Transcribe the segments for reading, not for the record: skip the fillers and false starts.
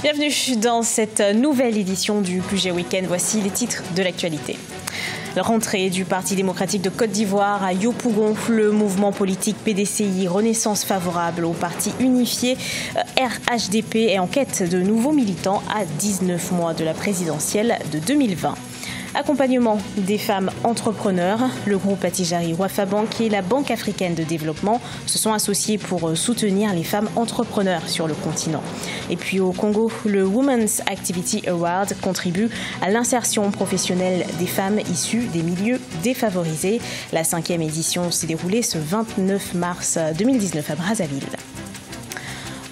Bienvenue dans cette nouvelle édition du QG Week-end. Voici les titres de l'actualité. Rentrée du Parti démocratique de Côte d'Ivoire à Yopougon, le mouvement politique PDCI Renaissance favorable au parti unifié RHDP est en quête de nouveaux militants à 19 mois de la présidentielle de 2020. Accompagnement des femmes entrepreneurs, le groupe Attijari Wafa Bank et la Banque africaine de développement se sont associés pour soutenir les femmes entrepreneurs sur le continent. Et puis au Congo, le Women's Activity Award contribue à l'insertion professionnelle des femmes issues des milieux défavorisés. La 5e édition s'est déroulée ce 29 mars 2019 à Brazzaville.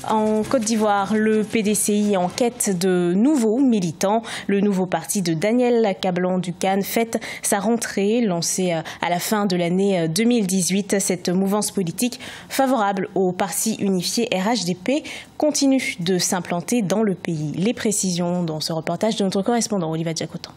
En Côte d'Ivoire, le PDCI est en quête de nouveaux militants. Le nouveau parti de Daniel Kablan-Dukan fête sa rentrée, lancée à la fin de l'année 2018. Cette mouvance politique favorable au parti unifié RHDP continue de s'implanter dans le pays. Les précisions dans ce reportage de notre correspondant Olivier Diakotan.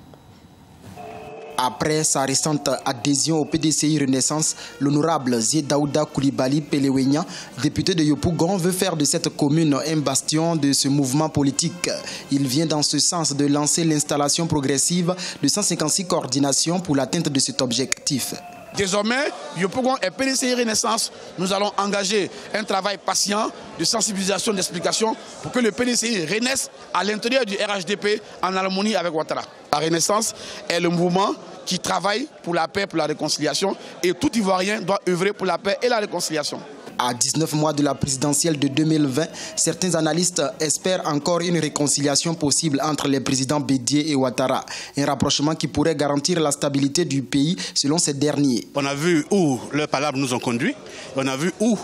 Après sa récente adhésion au PDCI Renaissance, l'honorable Ziedaouda Koulibaly Pelewenya, député de Yopougon, veut faire de cette commune un bastion de ce mouvement politique. Il vient dans ce sens de lancer l'installation progressive de 156 coordinations pour l'atteinte de cet objectif. Désormais, Yopougon et PDCI Renaissance, nous allons engager un travail patient de sensibilisation, d'explication pour que le PDCI renaisse à l'intérieur du RHDP en harmonie avec Ouattara. La Renaissance est le mouvement qui travaille pour la paix, pour la réconciliation et tout Ivoirien doit œuvrer pour la paix et la réconciliation. À 19 mois de la présidentielle de 2020, certains analystes espèrent encore une réconciliation possible entre les présidents Bédié et Ouattara. Un rapprochement qui pourrait garantir la stabilité du pays selon ces derniers. On a vu où leurs palabres nous ont conduits. On a vu où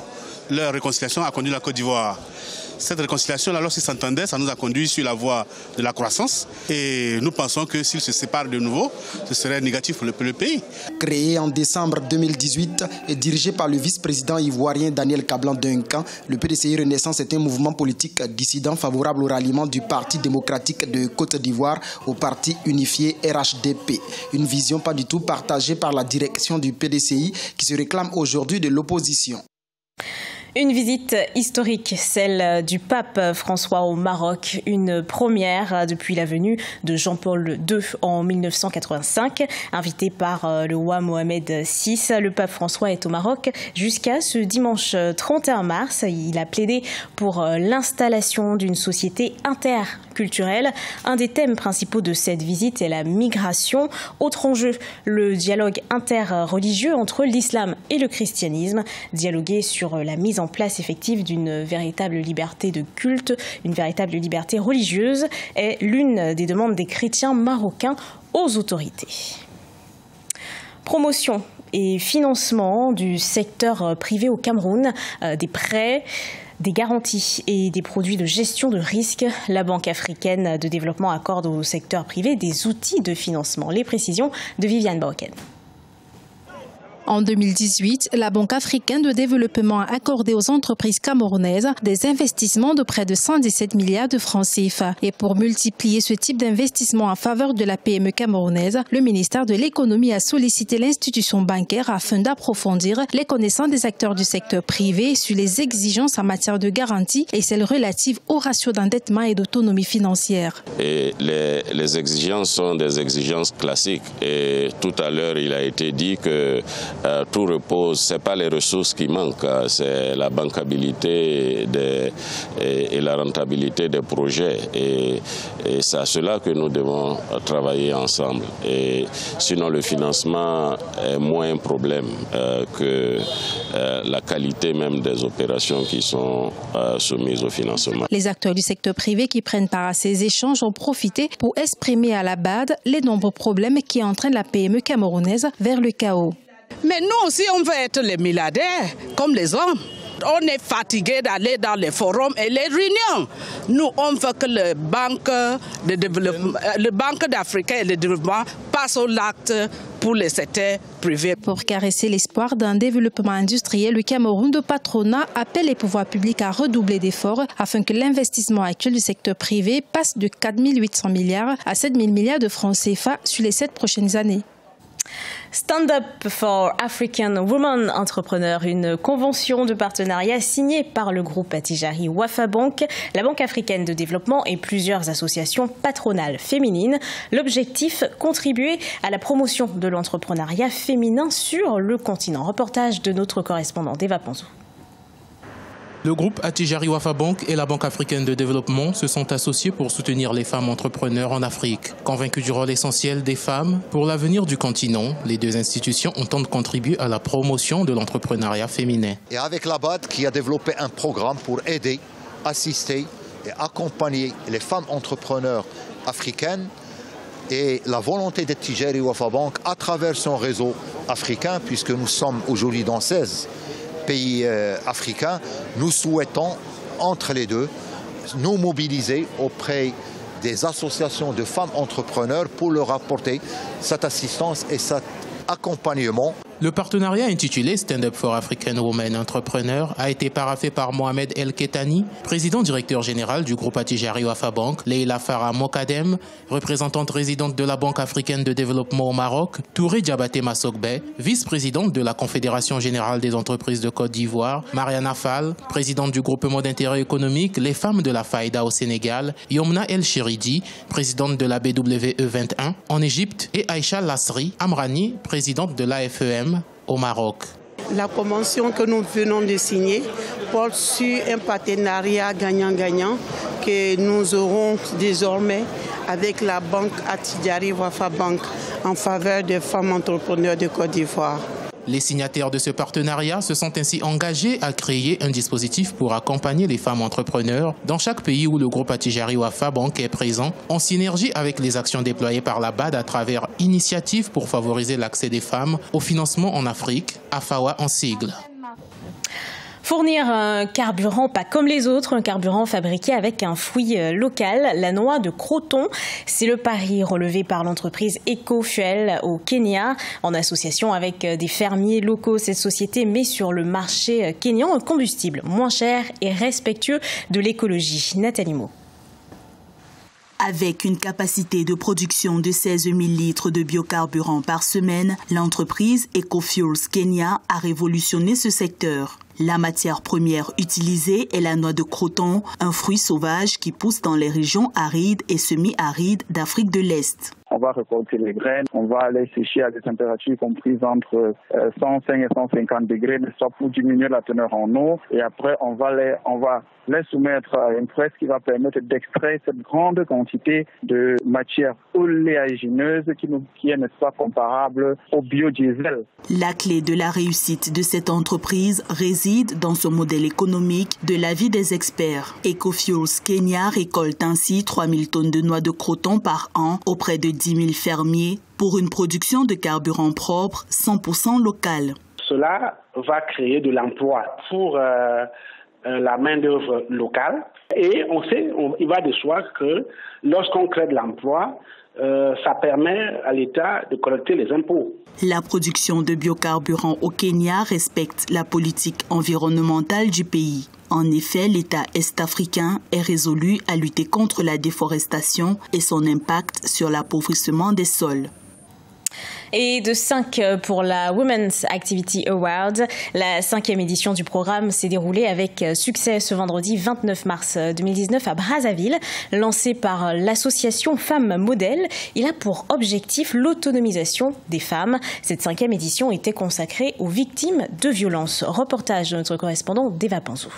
leur réconciliation a conduit la Côte d'Ivoire. Cette réconciliation, lorsqu'ils s'entendaient, ça nous a conduit sur la voie de la croissance. Et nous pensons que s'ils se séparent de nouveau, ce serait négatif pour le pays. Créé en décembre 2018 et dirigé par le vice-président ivoirien Daniel Kablan-Dukan, le PDCI Renaissance est un mouvement politique dissident favorable au ralliement du Parti démocratique de Côte d'Ivoire au parti unifié RHDP. Une vision pas du tout partagée par la direction du PDCI qui se réclame aujourd'hui de l'opposition. Une visite historique, celle du pape François au Maroc, une première depuis la venue de Jean-Paul II en 1985. Invité par le roi Mohamed VI, le pape François est au Maroc jusqu'à ce dimanche 31 mars. Il a plaidé pour l'installation d'une société interculturelle. Un des thèmes principaux de cette visite est la migration. Autre enjeu, le dialogue interreligieux entre l'islam et le christianisme. Dialoguer sur la mise en place effective d'une véritable liberté de culte, une véritable liberté religieuse est l'une des demandes des chrétiens marocains aux autorités. Promotion et financement du secteur privé au Cameroun, des prêts, des garanties et des produits de gestion de risque. La Banque africaine de développement accorde au secteur privé des outils de financement. Les précisions de Viviane Baoken. En 2018, la Banque africaine de développement a accordé aux entreprises camerounaises des investissements de près de 117 milliards de francs CFA. Et pour multiplier ce type d'investissement en faveur de la PME camerounaise, le ministère de l'économie a sollicité l'institution bancaire afin d'approfondir les connaissances des acteurs du secteur privé sur les exigences en matière de garantie et celles relatives au ratio d'endettement et d'autonomie financière. Et les exigences sont des exigences classiques. Et tout à l'heure, il a été dit que tout repose, ce n'est pas les ressources qui manquent, c'est la bancabilité et la rentabilité des projets. Et c'est à cela que nous devons travailler ensemble. Et sinon, le financement est moins un problème que la qualité même des opérations qui sont soumises au financement. Les acteurs du secteur privé qui prennent part à ces échanges ont profité pour exprimer à la BAD les nombreux problèmes qui entraînent la PME camerounaise vers le chaos. Mais nous aussi, on veut être les milliardaires, comme les hommes. On est fatigué d'aller dans les forums et les réunions. Nous, on veut que le Banque d'Afrique et le développement passe au l'acte pour les secteurs privés. Pour caresser l'espoir d'un développement industriel, le Cameroun de patronat appelle les pouvoirs publics à redoubler d'efforts afin que l'investissement actuel du secteur privé passe de 4 800 milliards à 7 000 milliards de francs CFA sur les 7 prochaines années. Stand Up for African Women Entrepreneurs, une convention de partenariat signée par le groupe Attijari Wafa Bank, la Banque africaine de développement et plusieurs associations patronales féminines. L'objectif, contribuer à la promotion de l'entrepreneuriat féminin sur le continent. Reportage de notre correspondant Deva Panzou. Le groupe Attijari Wafa Bank et la Banque africaine de développement se sont associés pour soutenir les femmes entrepreneurs en Afrique. Convaincus du rôle essentiel des femmes pour l'avenir du continent, les deux institutions entendent contribuer à la promotion de l'entrepreneuriat féminin. Et avec la BAD qui a développé un programme pour aider, assister et accompagner les femmes entrepreneurs africaines et la volonté d'Attijari Wafa Bank à travers son réseau africain, puisque nous sommes aujourd'hui dans 16 pays africains, nous souhaitons, entre les deux, nous mobiliser auprès des associations de femmes entrepreneurs pour leur apporter cette assistance et cet accompagnement. Le partenariat intitulé Stand Up for African Women Entrepreneurs a été paraphé par Mohamed El Ketani, président-directeur général du groupe Attijari Wafa Bank, Leila Farah Mokadem, représentante résidente de la Banque africaine de développement au Maroc, Touré Diabaté Massogbe, vice-présidente de la Confédération générale des entreprises de Côte d'Ivoire, Mariana Fall, présidente du groupement d'intérêt économique Les Femmes de la Faïda au Sénégal, Yomna El Chéridi, présidente de la BWE 21 en Égypte, et Aïcha Lasri Amrani, présidente de l'AFEM au Maroc. La convention que nous venons de signer porte sur un partenariat gagnant-gagnant que nous aurons désormais avec la Banque Attijari Wafa Bank en faveur des femmes entrepreneurs de Côte d'Ivoire. Les signataires de ce partenariat se sont ainsi engagés à créer un dispositif pour accompagner les femmes entrepreneurs dans chaque pays où le groupe Attijari Wafa Bank est présent, en synergie avec les actions déployées par la BAD à travers Initiative pour favoriser l'accès des femmes au financement en Afrique, AFAWA en sigle. Fournir un carburant pas comme les autres, un carburant fabriqué avec un fruit local, la noix de croton. C'est le pari relevé par l'entreprise EcoFuel au Kenya. En association avec des fermiers locaux, cette société met sur le marché kényan un combustible moins cher et respectueux de l'écologie. Nathalie Mo. Avec une capacité de production de 16 000 litres de biocarburant par semaine, l'entreprise EcoFuels Kenya a révolutionné ce secteur. La matière première utilisée est la noix de croton, un fruit sauvage qui pousse dans les régions arides et semi-arides d'Afrique de l'Est. On va récolter les graines, on va les sécher à des températures comprises entre 105 et 150 degrés, pour diminuer la teneur en eau. Et après, on va les soumettre à une presse qui va permettre d'extraire cette grande quantité de matière oléagineuse qui est, n'est-ce pas, comparable au biodiesel. La clé de la réussite de cette entreprise réside dans son modèle économique de l'avis des experts. EcoFuels Kenya récolte ainsi 3 000 tonnes de noix de croton par an auprès de 10 000 fermiers pour une production de carburant propre 100% local. Cela va créer de l'emploi pour la main-d'œuvre locale et il va de soi que lorsqu'on crée de l'emploi, ça permet à l'État de collecter les impôts. La production de biocarburants au Kenya respecte la politique environnementale du pays. En effet, l'État est-africain est résolu à lutter contre la déforestation et son impact sur l'appauvrissement des sols. Et de 5 pour la Women's Activity Award. La 5e édition du programme s'est déroulée avec succès ce vendredi 29 mars 2019 à Brazzaville. Lancé par l'association Femmes Modèles, il a pour objectif l'autonomisation des femmes. Cette 5e édition était consacrée aux victimes de violences. Reportage de notre correspondant Deva Panzou.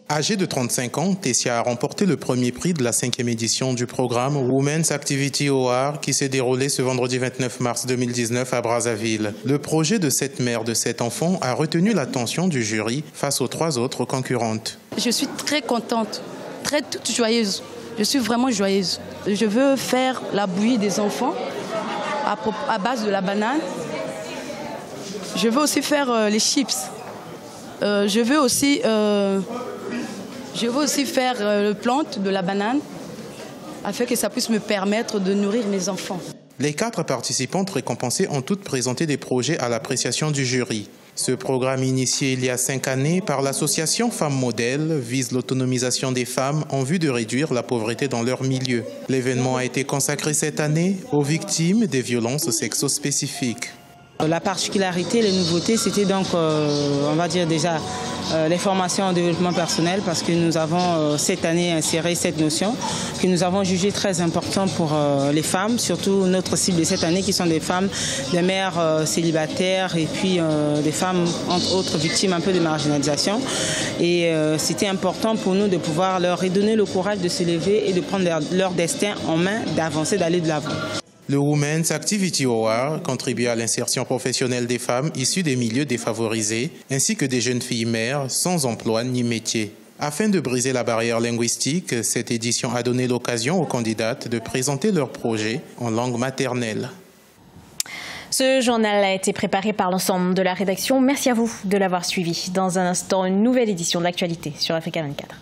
Âgée de 35 ans, Tessia a remporté le premier prix de la 5e édition du programme Women's Activity Award qui s'est déroulé ce vendredi 29 mars 2019 à Brazzaville. Le projet de cette mère de 7 enfants a retenu l'attention du jury face aux 3 autres concurrentes. Je suis très contente, très joyeuse. Je suis vraiment joyeuse. Je veux faire la bouillie des enfants à base de la banane. Je veux aussi faire les chips. Je veux aussi faire le plante de la banane afin que ça puisse me permettre de nourrir mes enfants. Les 4 participantes récompensées ont toutes présenté des projets à l'appréciation du jury. Ce programme initié il y a 5 années par l'association Femmes Modèles vise l'autonomisation des femmes en vue de réduire la pauvreté dans leur milieu. L'événement a été consacré cette année aux victimes des violences sexo-spécifiques. La particularité, les nouveautés, c'était donc, on va dire déjà, les formations en développement personnel, parce que nous avons cette année inséré cette notion que nous avons jugée très importante pour les femmes, surtout notre cible de cette année qui sont des femmes, des mères célibataires et puis des femmes, entre autres, victimes un peu de marginalisation. Et c'était important pour nous de pouvoir leur redonner le courage de se lever et de prendre leur destin en main, d'avancer, d'aller de l'avant. Le Women's Activity Award contribue à l'insertion professionnelle des femmes issues des milieux défavorisés, ainsi que des jeunes filles mères sans emploi ni métier. Afin de briser la barrière linguistique, cette édition a donné l'occasion aux candidates de présenter leurs projets en langue maternelle. Ce journal a été préparé par l'ensemble de la rédaction. Merci à vous de l'avoir suivi. Dans un instant, une nouvelle édition de l'actualité sur Africa 24.